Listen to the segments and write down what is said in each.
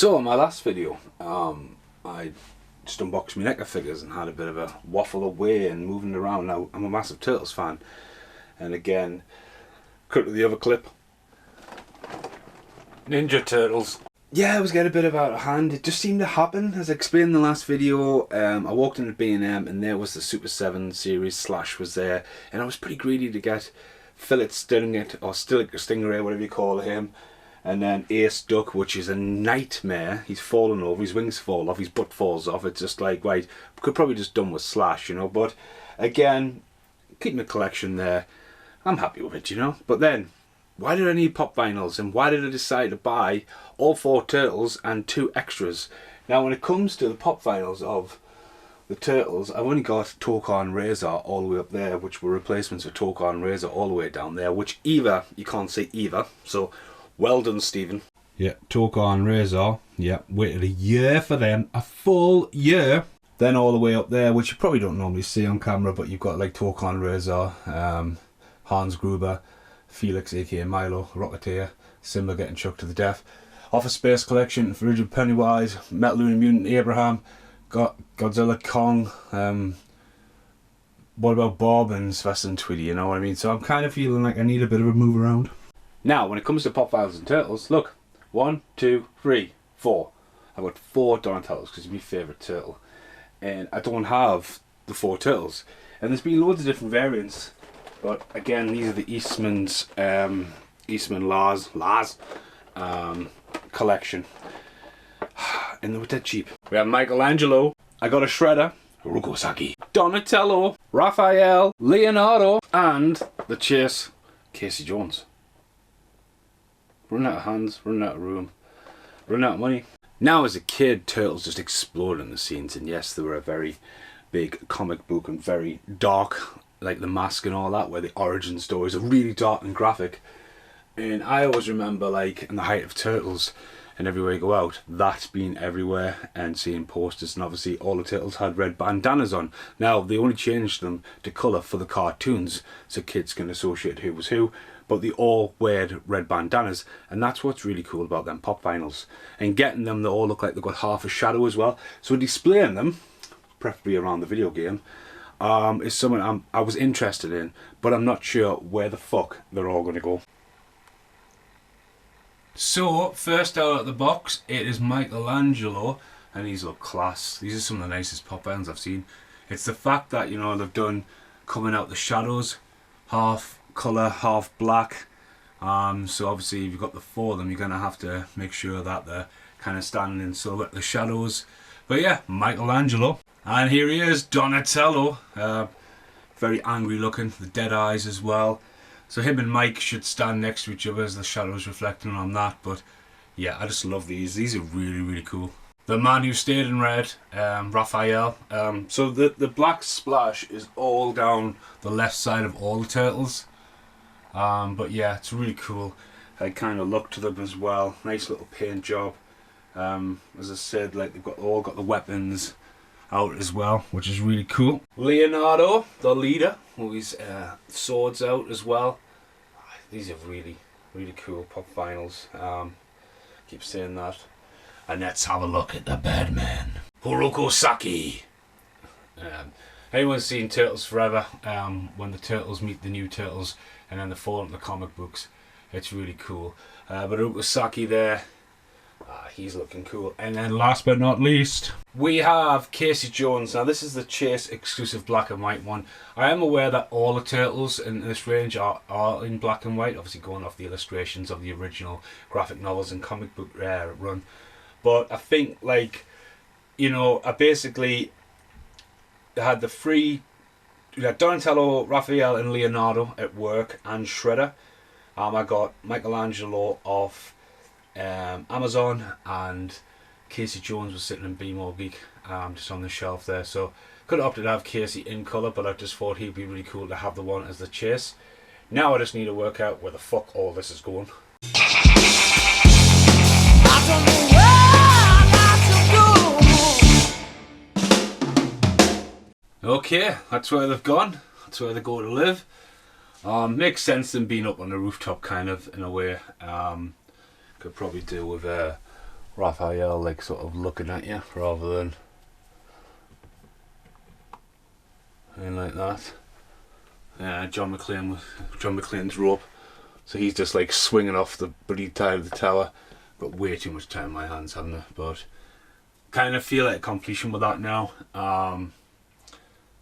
So in my last video, I just unboxed my NECA figures and had a bit of a waffle away and moving around. Now I'm a massive Turtles fan, and again, cut to the other clip. Ninja Turtles. Yeah, I was getting a bit out of hand. It just seemed to happen. As I explained in the last video, I walked into B&M and there was the Super 7 series Slash was there, and I was pretty greedy to get Fillet Stingray, or Stingray, whatever you call him. And then Ace Duck, which is a nightmare. He's fallen over, his wings fall off, his butt falls off. It's just like, right, could probably just done with Slash, you know. But again, keep my collection there. I'm happy with it, you know. But then, why did I need pop vinyls? And why did I decide to buy all 4 Turtles and 2 extras? Now, when it comes to the pop vinyls of the Turtles, I've only got Torque and Razor all the way up there, which were replacements for Torque and Razor all the way down there, which either, you can't say either. So, well done, Stephen. Yeah, Torque and Razor. Yeah, waited a year for them. A full year. Then all the way up there, which you probably don't normally see on camera, but you've got like Torque and Razor, Hans Gruber, Felix aka Milo, Rocketeer, Simba getting chucked to the death. Office Space Collection, Rigid Pennywise, Metal Looney Mutant, Abraham, got Godzilla, Kong, what about Bob and Sylvester and Tweety, you know what I mean? So I'm kind of feeling like I need a bit of a move around. Now, when it comes to pop vinyls and Turtles, look, 1, 2, 3, 4. I've got 4 Donatellos because he's my favourite turtle. And I don't have the 4 Turtles. And there's been loads of different variants. But again, these are the Eastman's, Eastman Lars collection. And they were dead cheap. We have Michelangelo. I got a Shredder. Rugosaki. Donatello. Raphael. Leonardo. And the Chase. Casey Jones. Running out of hands, running out of room, running out of money. Now as a kid, Turtles just exploded in the scenes, and yes, they were a very big comic book and very dark, like The Mask and all that, where the origin stories are really dark and graphic. And I always remember, like, in the height of Turtles, and everywhere you go out, that being everywhere and seeing posters, and obviously all the Turtles had red bandanas on. Now, they only changed them to colour for the cartoons, so kids can associate who was who, but they all wear red bandanas, and that's what's really cool about them pop vinyls. And getting them, they all look like they've got half a shadow as well. So displaying them, preferably around the video game, is something I was interested in, but I'm not sure where the fuck they're all going to go. So, first out of the box, it is Michelangelo, and these look class. These are some of the nicest pop vinyls I've seen. It's the fact that, you know, they've done coming out the shadows, half colour, half black. So obviously if you've got the 4 of them, you're going to have to make sure that they're kind of standing in silhouette the shadows. But yeah, Michelangelo. And here he is, Donatello. Very angry looking, the dead eyes as well. So him and Mike should stand next to each other as the shadows reflecting on that. But yeah, I just love these. These are really, really cool. The Man Who Stayed in Red, Raphael. So the black splash is all down the left side of all the Turtles. But yeah, it's really cool. I kind of look to them as well. Nice little paint job. As I said, like they've all got the weapons out as well, which is really cool. Leonardo, the leader, with his swords out as well. These are really, really cool pop vinyls. Keep saying that. And let's have a look at the Batman. Horokosaki. Anyone's seen Turtles Forever, when the Turtles meet the new Turtles and then they fall into the comic books, it's really cool. But Horokosaki there, he's looking cool. And then last but not least, we have Casey Jones. Now this is the Chase exclusive black and white one. I am aware that all the Turtles in this range are in black and white, obviously going off the illustrations of the original graphic novels and comic book run. But I think, like, you know, I basically had the 3, we had Donatello, Raphael and Leonardo at work, and Shredder. I got Michelangelo off Amazon, and Casey Jones was sitting in B-More Geek, just on the shelf there. So could have opted to have Casey in colour, but I just thought he'd be really cool to have the one as the Chase. Now I just need to work out where the fuck all this is going. I don't know where okay, that's where they've gone. That's where they go to live. Makes sense them being up on the rooftop, kind of, in a way. Could probably do with Raphael like sort of looking at you rather than like that. John McClane's rope. So he's just like swinging off the bloody side of the tower. Got way too much time in my hands, haven't I? But kind of feel like completion with that now.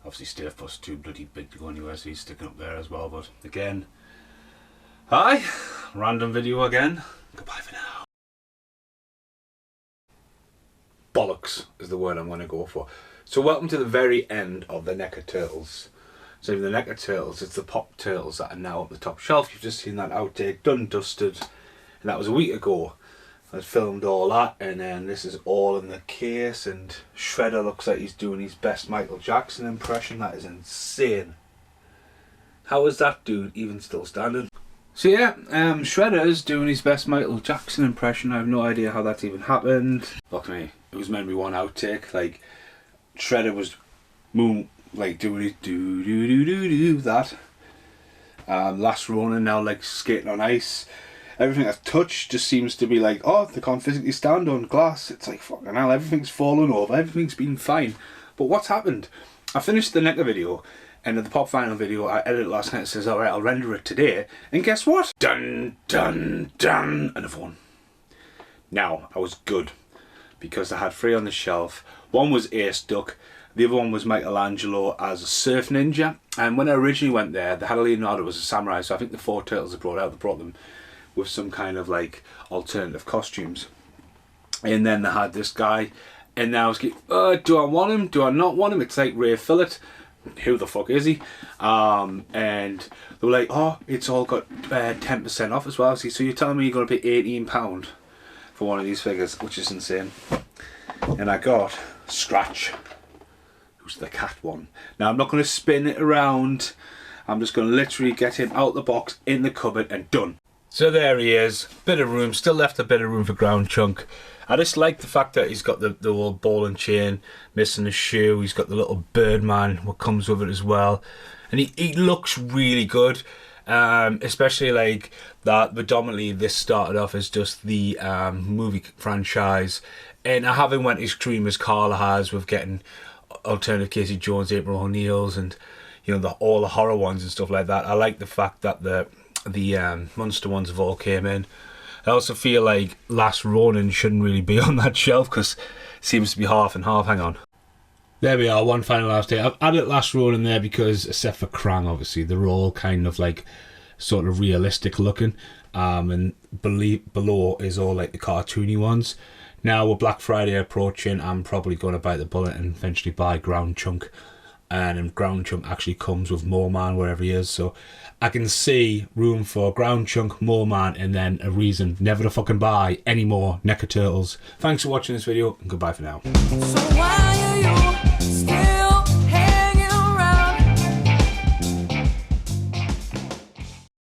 Obviously Stave Plus too bloody big to go anywhere, so he's sticking up there as well. But again, hi, random video again. Goodbye for now. Bollocks is the word I'm going to go for. So welcome to the very end of the NECA Turtles. So in the NECA Turtles, it's the Pop Turtles that are now up the top shelf. You've just seen that outtake, done, dusted, and that was a week ago. I filmed all that, and then this is all in the case, and Shredder looks like he's doing his best Michael Jackson impression. That is insane. How is that dude even still standing? So yeah, Shredder's doing his best Michael Jackson impression. I have no idea how that's even happened. Fuck me, it was meant to be one outtake. Like, Shredder was like doing his do that. Last Ronin now like skating on ice. Everything that's touched just seems to be like, oh, they can't physically stand on glass. It's like, fucking hell, everything's fallen over, everything's been fine. But what's happened? I finished the NECA video, and in the Pop Final video, I edited it last night. It says, alright, I'll render it today. And guess what? Dun, dun, dun. Another one. Now, I was good, because I had 3 on the shelf. One was Ace Duck. The other one was Michelangelo as a surf ninja. And when I originally went there, they had a Leonardo as a samurai. So I think the 4 turtles they brought them with some kind of like alternative costumes. And then they had this guy, and now I was like, do I want him? Do I not want him? It's like Ray Fillet. Who the fuck is he? And they were like, oh, it's all got 10% off as well. So you're telling me you're going to pay £18 for one of these figures, which is insane. And I got Scratch, who's the cat one. Now I'm not going to spin it around. I'm just going to literally get him out the box, in the cupboard, and done. So there he is, bit of room, still left a bit of room for Ground Chunk. I just like the fact that he's got the old ball and chain, missing a shoe, he's got the little Birdman, what comes with it as well. And he looks really good, especially like that predominantly this started off as just the movie franchise. And I haven't went as extreme as Carla has with getting alternative Casey Jones, April O'Neil's, and you know all the horror ones and stuff like that. I like the fact that the Munster ones have all came in. I also feel like Last Ronin shouldn't really be on that shelf because it seems to be half and half. Hang on. There we are, one final last day. I've added Last Ronin there because, except for Krang, obviously, they're all kind of like sort of realistic looking. And below is all like the cartoony ones. Now with Black Friday approaching, I'm probably going to bite the bullet and eventually buy Ground Chunk. And Ground Chunk actually comes with Mole Man wherever he is, so I can see room for Ground Chunk, Mole Man, and then a reason never to fucking buy any more NECA Turtles. Thanks for watching this video, and goodbye for now. So why are you